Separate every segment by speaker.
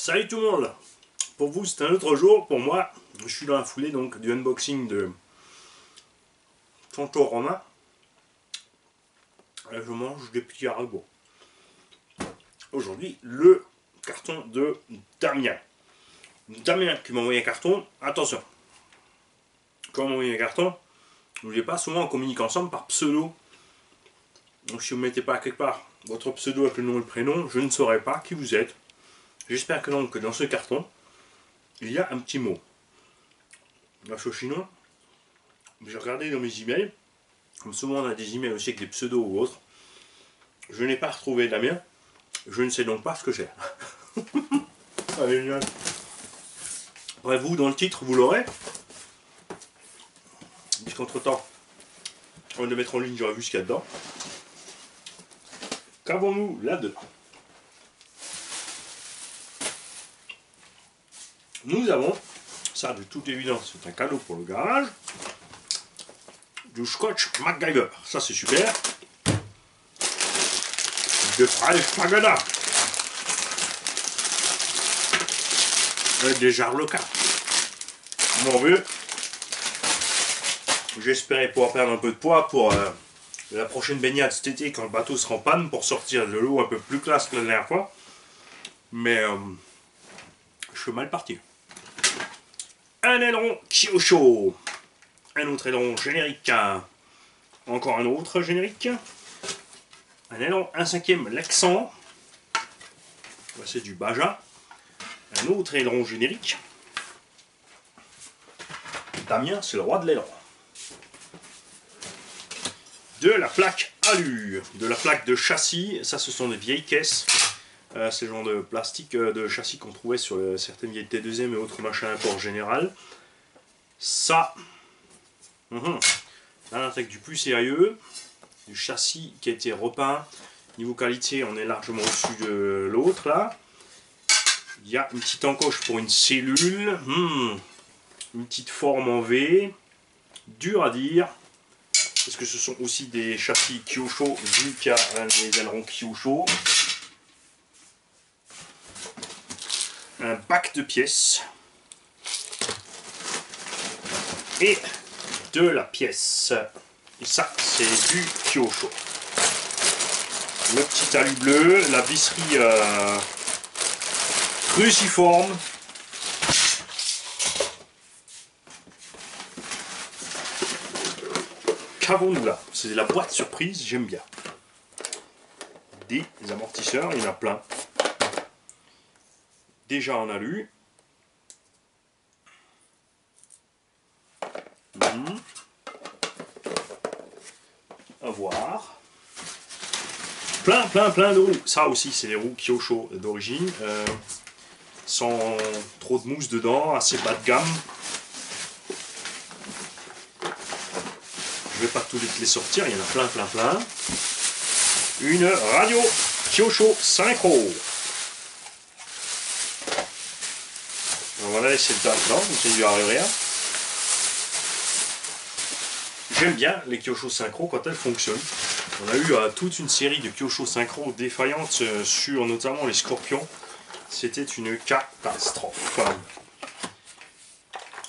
Speaker 1: Salut tout le monde. Pour vous c'est un autre jour, pour moi je suis dans la foulée donc du unboxing de Santo Romain. Et je mange des petits haricots. Aujourd'hui le carton de Damien. Damien qui m'a envoyé un carton, attention. Quand on m'a envoyé un carton, n'oubliez pas, souvent on communique ensemble par pseudo. Donc si vous ne mettez pas quelque part votre pseudo avec le nom et le prénom, je ne saurais pas qui vous êtes. J'espère que donc dans ce carton, il y a un petit mot. Là, je suis chinois. J'ai regardé dans mes emails. Comme souvent on a des emails aussi avec des pseudos ou autres. Je n'ai pas retrouvé Damien. Je ne sais donc pas ce que c'est. Allez, génial. Bref, vous, dans le titre, vous l'aurez. Puisqu'entre temps, avant de le mettre en ligne, j'aurais vu ce qu'il y a dedans. Qu'avons-nous là-dedans? Nous avons, ça de toute évidence, c'est un cadeau pour le garage, du scotch MacGyver, ça c'est super, de fraîche Pagada, avec des jarlocas, mon vieux, j'espérais pouvoir perdre un peu de poids pour la prochaine baignade cet été quand le bateau sera en panne pour sortir de l'eau un peu plus classe que la dernière fois, mais je suis mal parti. Un aileron Kyosho, un autre aileron générique, encore un autre générique, un aileron 1/5 Lexan, c'est du Baja, un autre aileron générique, Damien c'est le roi de l'aileron, de la plaque alu, de la plaque de châssis, ça ce sont des vieilles caisses. C'est le genre de plastique de châssis qu'on trouvait sur certaines vieilles T2M et autres machins à port général. Ça, là on intègre du plus sérieux, du châssis qui a été repeint. Niveau qualité, on est largement au-dessus de l'autre là. Il y a une petite encoche pour une cellule, une petite forme en V, dur à dire. Parce que ce sont aussi des châssis Kyosho, vu qu'il y a des ailerons Kyosho. Un bac de pièces et de la pièce, et ça c'est du Kyosho, le petit alu bleu, la visserie cruciforme, qu'avons-nous là? C'est la boîte surprise, j'aime bien. Des amortisseurs, il y en a plein. Déjà en alu. À voir. Plein de roues. Ça aussi, c'est les roues Kyosho d'origine. Sans trop de mousse dedans, assez bas de gamme. Je vais pas tout les sortir, il y en a plein. Une radio Kyosho Synchro. On va laisser le tas dedans, c'est du rien. J'aime bien les Kyosho Synchro quand elles fonctionnent. On a eu toute une série de Kyosho Synchro défaillantes sur notamment les Scorpions. C'était une catastrophe.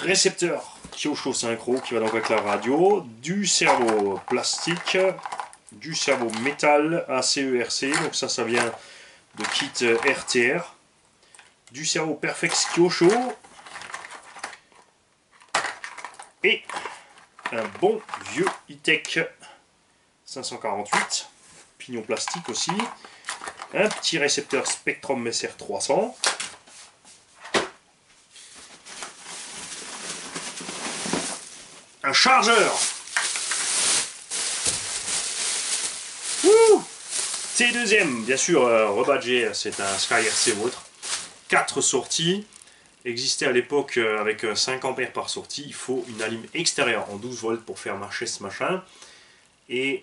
Speaker 1: Récepteur Kyosho Synchro qui va donc avec la radio, du cerveau plastique, du cerveau métal ACERC, donc ça vient de kit RTR. Du cerveau Perfex Kyosho et un bon vieux E-Tech 548, pignon plastique aussi, un petit récepteur Spectrum Messer 300, un chargeur T2M, bien sûr rebadgé, c'est un SkyRC ou autre. 4 sorties, existait à l'époque avec 5 ampères par sortie, il faut une allime extérieure en 12 volts pour faire marcher ce machin. Et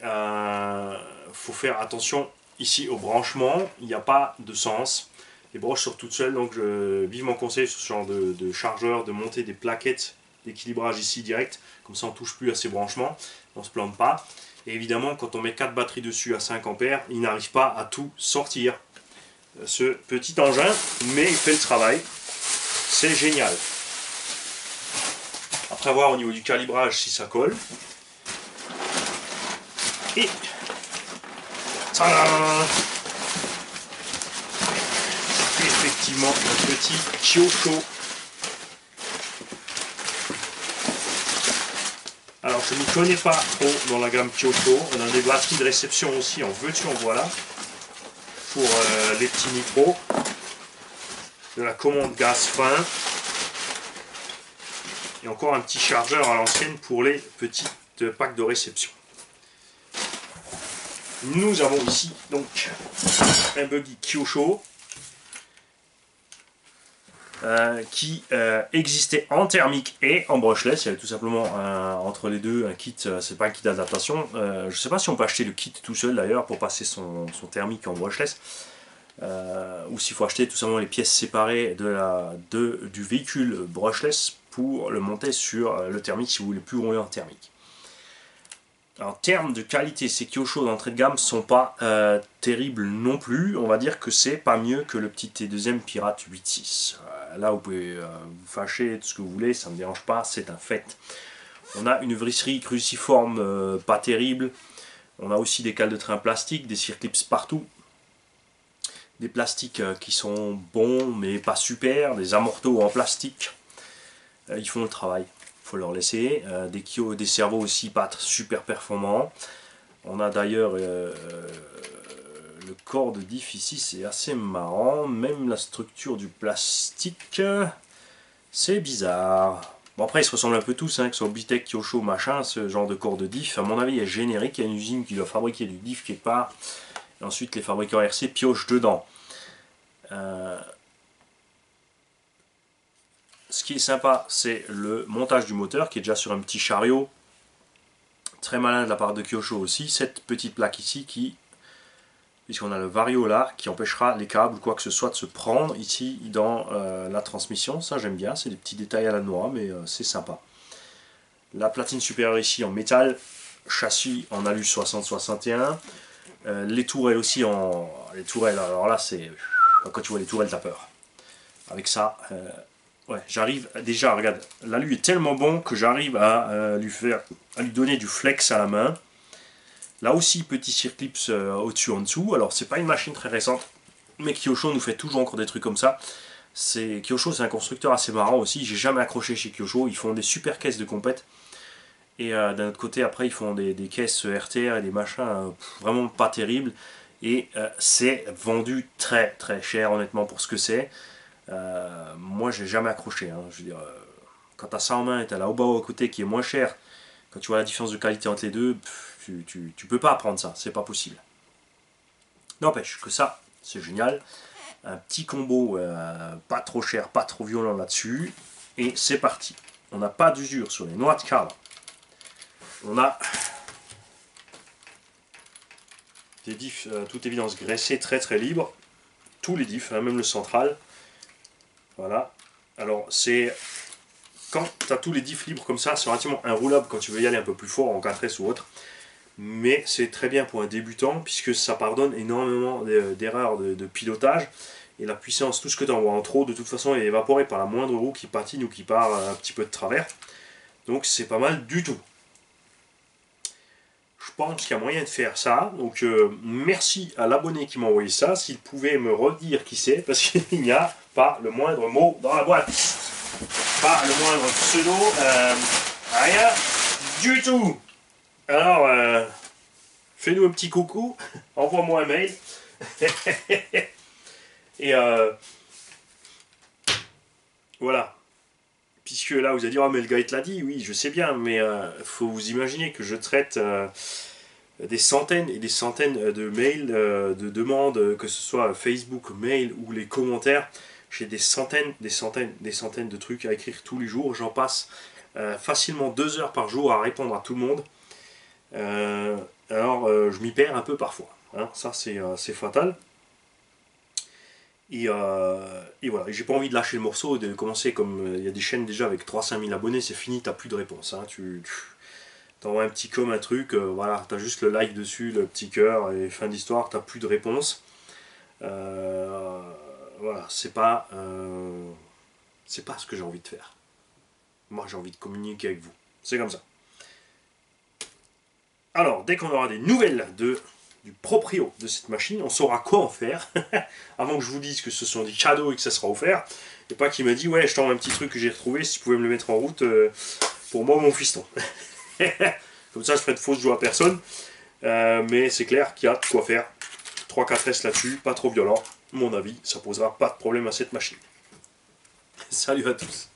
Speaker 1: faut faire attention ici au branchement, il n'y a pas de sens. Les broches sortent toutes seules, donc je vivement conseille sur ce genre de chargeur de monter des plaquettes d'équilibrage ici direct, comme ça on ne touche plus à ces branchements, on ne se plante pas. Et évidemment quand on met 4 batteries dessus à 5 ampères, il n'arrive pas à tout sortir. ce petit engin, mais il fait le travail. C'est génial. Après voir au niveau du calibrage si ça colle. Et tadam, effectivement un petit Kyosho. Alors je ne connais pas trop dans la gamme Kyosho. On a des batteries de réception aussi en veux-tu en voilà pour les petits micros. De la commande gaz fin. Et encore un petit chargeur à l'ancienne pour les petites packs de réception. Nous avons ici donc un buggy Kyosho qui existait en thermique et en brushless. Il y avait tout simplement entre les deux un kit, c'est pas un kit d'adaptation. Je ne sais pas si on peut acheter le kit tout seul d'ailleurs pour passer son thermique en brushless. Ou s'il faut acheter tout simplement les pièces séparées du véhicule brushless pour le monter sur le thermique si vous voulez plus rouler en thermique. En termes de qualité, ces Kyosho d'entrée de gamme sont pas terribles non plus. On va dire que c'est pas mieux que le petit T2M Pirate 8.6. Là vous pouvez vous fâcher tout ce que vous voulez, ça ne me dérange pas, c'est un fait. On a une visserie cruciforme pas terrible. On a aussi des cales de train plastique, des circlips partout. Des plastiques qui sont bons mais pas super, des amortos en plastique, ils font le travail, il faut leur laisser, des cerveaux aussi pas super performants. On a d'ailleurs le corps de diff ici, c'est assez marrant, même la structure du plastique, c'est bizarre. Bon après ils se ressemblent un peu tous, hein, que ce soit Bitech, Kyosho, machin, ce genre de corps de diff, à mon avis est générique, il y a une usine qui doit fabriquer du diff quelque part. Et ensuite les fabricants RC piochent dedans. Ce qui est sympa, c'est le montage du moteur qui est déjà sur un petit chariot. Très malin de la part de Kyosho aussi. Cette petite plaque ici qui, puisqu'on a le vario là, qui empêchera les câbles ou quoi que ce soit de se prendre ici dans la transmission. Ça j'aime bien, c'est des petits détails à la noix, mais c'est sympa. La platine supérieure ici en métal, châssis en alu 60-61. Les tourelles aussi en... Les tourelles, alors là c'est... Quand tu vois les tourelles, t'as peur. Avec ça, ouais, j'arrive déjà, regarde, l'alu est tellement bon que j'arrive à lui donner du flex à la main. Là aussi, petit circlips au-dessus, en dessous. Alors, c'est pas une machine très récente, mais Kyosho nous fait toujours encore des trucs comme ça. Kyosho, c'est un constructeur assez marrant aussi. J'ai jamais accroché chez Kyosho. Ils font des super caisses de compète. Et d'un autre côté, après, ils font des caisses RTR et des machins vraiment pas terribles. Et c'est vendu très très cher honnêtement pour ce que c'est. Moi j'ai jamais accroché. Hein. Je veux dire, quand tu as ça en main et tu as la Obao à côté qui est moins cher, quand tu vois la différence de qualité entre les deux, tu peux pas apprendre ça, c'est pas possible. N'empêche que ça, c'est génial. Un petit combo pas trop cher, pas trop violent là-dessus. Et c'est parti. On n'a pas d'usure sur les noix de cadre. On a des diffs, toute évidence, graissés très très libres. Tous les diffs, hein, même le central. Voilà. Alors c'est... Quand tu as tous les diffs libres comme ça, c'est relativement inroulable quand tu veux y aller un peu plus fort en 4S ou autre. Mais c'est très bien pour un débutant puisque ça pardonne énormément d'erreurs de pilotage. Et la puissance, tout ce que tu envoies en trop, de toute façon est évaporé par la moindre roue qui patine ou qui part un petit peu de travers. Donc c'est pas mal du tout. Je pense qu'il y a moyen de faire ça. Donc merci à l'abonné qui m'a envoyé ça. S'il pouvait me redire qui c'est, parce qu'il n'y a pas le moindre mot dans la boîte. Pas le moindre pseudo. Rien du tout. Alors, fais-nous un petit coucou. Envoie-moi un mail. Et voilà. Puisque là, vous allez dire, oh, mais le gars, il te l'a dit. Oui, je sais bien, mais faut vous imaginer que je traite des centaines et des centaines de mails, de demandes, que ce soit Facebook, mail ou les commentaires. J'ai des centaines de trucs à écrire tous les jours. J'en passe facilement 2 heures par jour à répondre à tout le monde. Alors, je m'y perds un peu parfois. Hein. Ça, c'est fatal. Et voilà, j'ai pas envie de lâcher le morceau, de commencer comme il y a des chaînes déjà avec 300 000 abonnés, c'est fini, t'as plus de réponse. Hein. Tu t'envoies un petit com, un truc, voilà, t'as juste le like dessus, le petit cœur, et fin d'histoire, t'as plus de réponse. Voilà, c'est pas ce que j'ai envie de faire. Moi, j'ai envie de communiquer avec vous. C'est comme ça. Alors, dès qu'on aura des nouvelles du proprio de cette machine, on saura quoi en faire. Avant que je vous dise que ce sont des cadeaux et que ça sera offert. Et pas qu'il me dit, ouais, je t'envoie un petit truc que j'ai retrouvé, si tu pouvais me le mettre en route pour moi ou mon fiston. Comme ça, je ferai de fausses joies à personne. Mais c'est clair qu'il y a de quoi faire. 3-4 S là-dessus, pas trop violent. À mon avis, ça posera pas de problème à cette machine. Salut à tous.